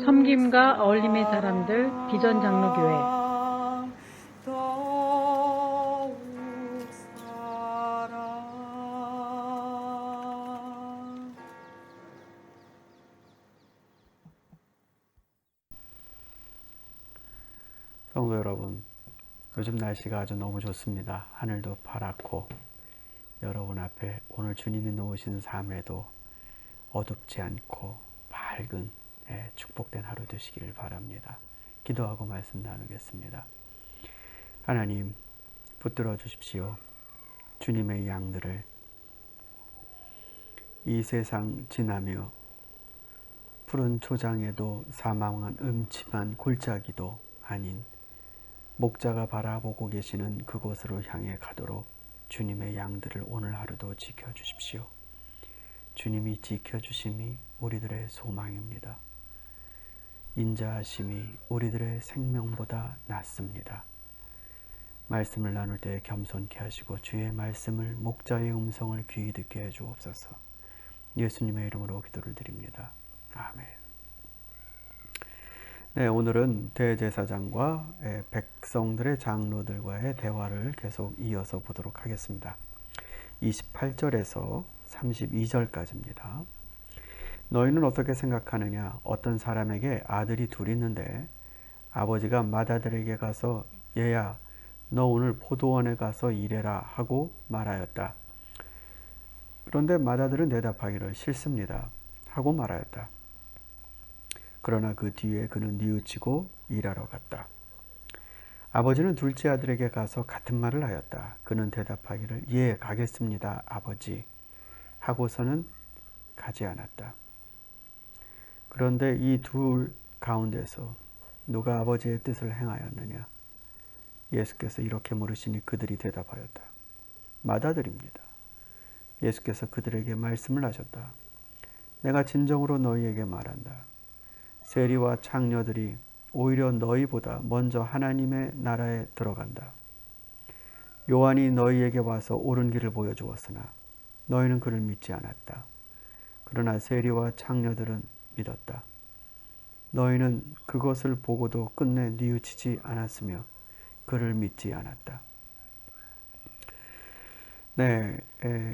섬김과 어울림의 사람들 비전 장로교회 성도 여러분, 요즘 날씨가 아주 너무 좋습니다. 하늘도 파랗고 여러분 앞에 오늘 주님이 놓으신 삶에도 어둡지 않고 밝은 축복된 하루 되시기를 바랍니다. 기도하고 말씀 나누겠습니다. 하나님, 붙들어 주십시오. 주님의 양들을 이 세상 지나며 푸른 초장에도 사망한 음침한 골짜기도 아닌 목자가 바라보고 계시는 그곳으로 향해 가도록 주님의 양들을 오늘 하루도 지켜주십시오. 주님이 지켜주심이 우리들의 소망입니다. 인자하심이 우리들의 생명보다 낫습니다. 말씀을 나눌 때 겸손케 하시고 주의 말씀을 목자의 음성을 귀히 듣게 해주옵소서. 예수님의 이름으로 기도를 드립니다. 아멘. 네, 오늘은 대제사장과 백성들의 장로들과의 대화를 계속 이어서 보도록 하겠습니다. 28절에서 32절까지입니다. 너희는 어떻게 생각하느냐? 어떤 사람에게 아들이 둘 있는데 아버지가 맏아들에게 가서 얘야, 너 오늘 포도원에 가서 일해라 하고 말하였다. 그런데 맏아들은 대답하기를 싫습니다 하고 말하였다. 그러나 그 뒤에 그는 뉘우치고 일하러 갔다. 아버지는 둘째 아들에게 가서 같은 말을 하였다. 그는 대답하기를 예, 가겠습니다 아버지 하고서는 가지 않았다. 그런데 이 둘 가운데서 누가 아버지의 뜻을 행하였느냐? 예수께서 이렇게 물으시니 그들이 대답하였다. 맏아들입니다. 예수께서 그들에게 말씀을 하셨다. 내가 진정으로 너희에게 말한다. 세리와 창녀들이 오히려 너희보다 먼저 하나님의 나라에 들어간다. 요한이 너희에게 와서 옳은 길을 보여주었으나 너희는 그를 믿지 않았다. 그러나 세리와 창녀들은 믿었다. 너희는 그것을 보고도 끝내 뉘우치지 않았으며 그를 믿지 않았다. 네,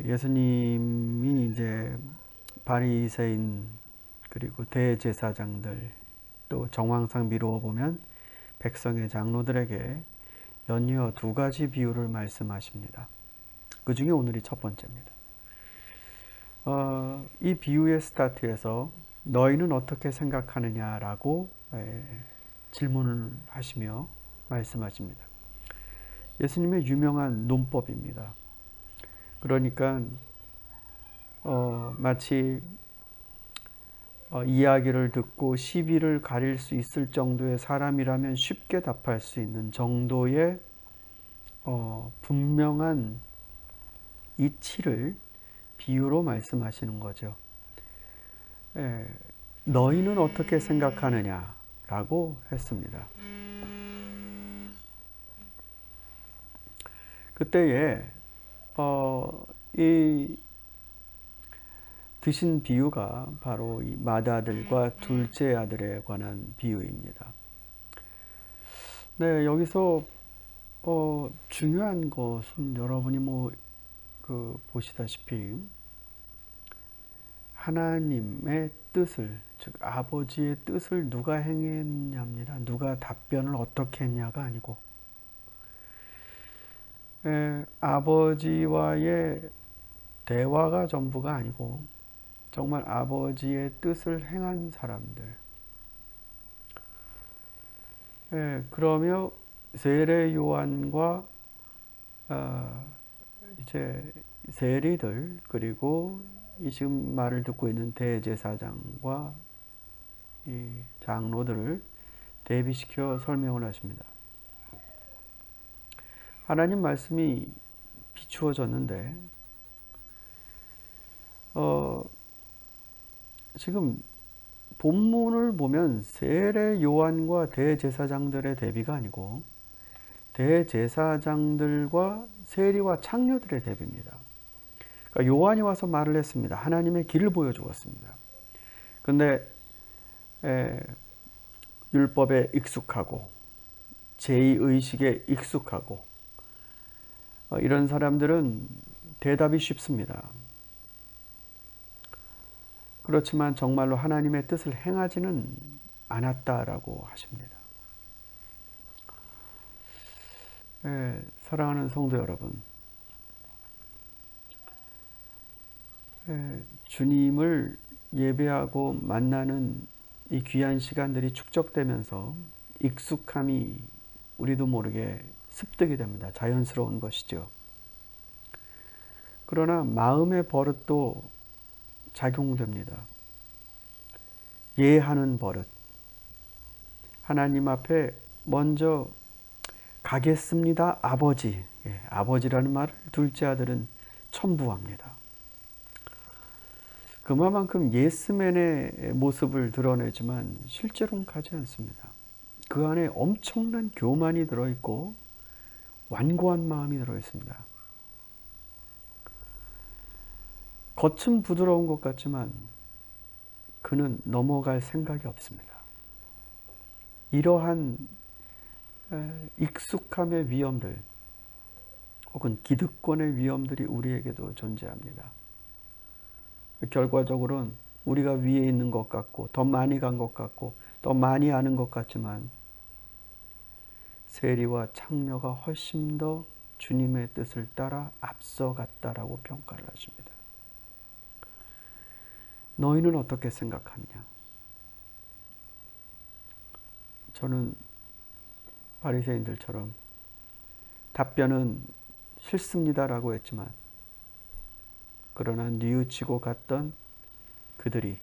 예수님이 이제 바리새인 그리고 대제사장들 또 정황상 미루어 보면 백성의 장로들에게 연이어 두 가지 비유를 말씀하십니다. 그 중에 오늘이 첫 번째입니다. 이 비유의 스타트에서 너희는 어떻게 생각하느냐라고 질문을 하시며 말씀하십니다. 예수님의 유명한 논법입니다. 그러니까 마치 이야기를 듣고 시비를 가릴 수 있을 정도의 사람이라면 쉽게 답할 수 있는 정도의 분명한 이치를 비유로 말씀하시는 거죠. 너희는 어떻게 생각하느냐라고 했습니다. 그때에 이 드신 비유가 바로 이 맏아들과 둘째 아들에 관한 비유입니다. 네, 여기서 중요한 것은 여러분이 보시다시피 하나님의 뜻을, 즉 아버지의 뜻을 누가 행했냐입니다. 누가 답변을 어떻게 했냐가 아니고 아버지와의 대화가 전부가 아니고 정말 아버지의 뜻을 행한 사람들. 그러며 세례 요한과 이제 세리들 그리고 이 지금 말을 듣고 있는 대제사장과 이 장로들을 대비시켜 설명을 하십니다. 하나님 말씀이 비추어졌는데 지금 본문을 보면 세례 요한과 대제사장들의 대비가 아니고 대제사장들과 세리와 창녀들의 대비입니다. 그러니까 요한이 와서 말을 했습니다. 하나님의 길을 보여주었습니다. 근데 율법에 익숙하고 제의의식에 익숙하고 이런 사람들은 대답이 쉽습니다. 그렇지만 정말로 하나님의 뜻을 행하지는 않았다라고 하십니다. 사랑하는 성도 여러분, 주님을 예배하고 만나는 이 귀한 시간들이 축적되면서 익숙함이 우리도 모르게 습득이 됩니다. 자연스러운 것이죠. 그러나 마음의 버릇도 작용됩니다. 예하는 버릇. 하나님 앞에 먼저 가겠습니다, 아버지. 아버지라는 말을 둘째 아들은 첨부합니다. 그만큼 예스맨의 모습을 드러내지만 실제로는 가지 않습니다. 그 안에 엄청난 교만이 들어있고 완고한 마음이 들어있습니다. 겉은 부드러운 것 같지만 그는 넘어갈 생각이 없습니다. 이러한 익숙함의 위험들 혹은 기득권의 위험들이 우리에게도 존재합니다. 결과적으로는 우리가 위에 있는 것 같고 더 많이 간 것 같고 더 많이 아는 것 같지만 세리와 창녀가 훨씬 더 주님의 뜻을 따라 앞서갔다라고 평가를 하십니다. 너희는 어떻게 생각하느냐? 저는 바리새인들처럼 답변은 싫습니다라고 했지만 그러나 뉘우치고 갔던 그들이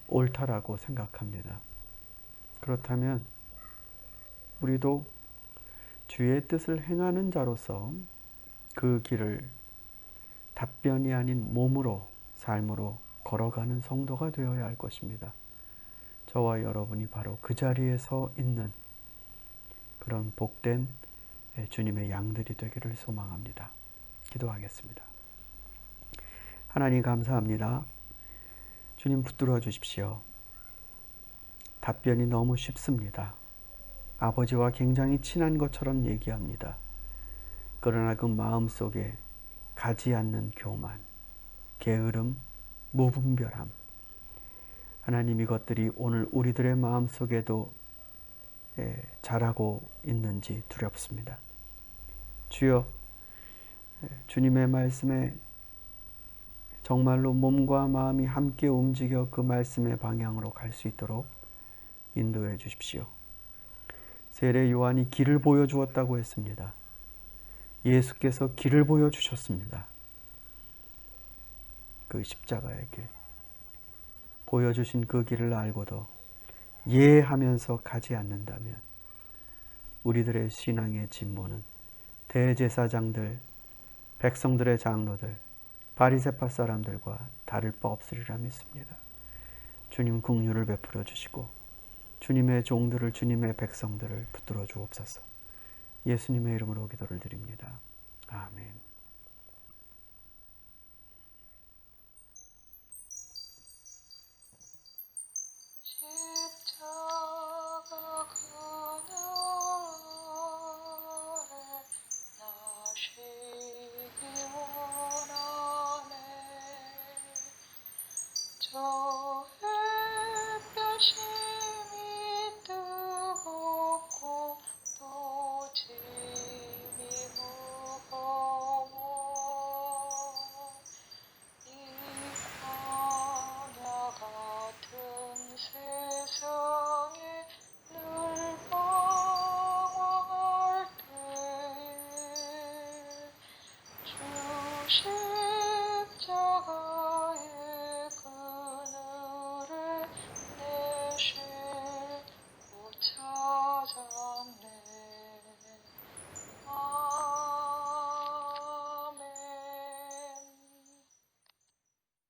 옳다라고 생각합니다. 그렇다면 우리도 주의 뜻을 행하는 자로서 그 길을 답변이 아닌 몸으로 삶으로 걸어가는 성도가 되어야 할 것입니다. 저와 여러분이 바로 그 자리에 서 있는 그런 복된 주님의 양들이 되기를 소망합니다. 기도하겠습니다. 하나님 감사합니다. 주님 붙들어 주십시오. 답변이 너무 쉽습니다. 아버지와 굉장히 친한 것처럼 얘기합니다. 그러나 그 마음속에 가지 않는 교만, 게으름, 무분별함. 하나님 이것들이 오늘 우리들의 마음속에도 자라고 있는지 두렵습니다. 주여 주님의 말씀에 정말로 몸과 마음이 함께 움직여 그 말씀의 방향으로 갈 수 있도록 인도해 주십시오. 세례 요한이 길을 보여주었다고 했습니다. 예수께서 길을 보여주셨습니다. 그 십자가의 길. 보여주신 그 길을 알고도 예하면서 가지 않는다면 우리들의 신앙의 진보는 대제사장들, 백성들의 장로들, 바리새파 사람들과 다를 바 없으리라 믿습니다. 주님 긍휼을 베풀어 주시고 주님의 종들을, 주님의 백성들을 붙들어 주옵소서. 예수님의 이름으로 기도를 드립니다. 아멘. 저 햇볕이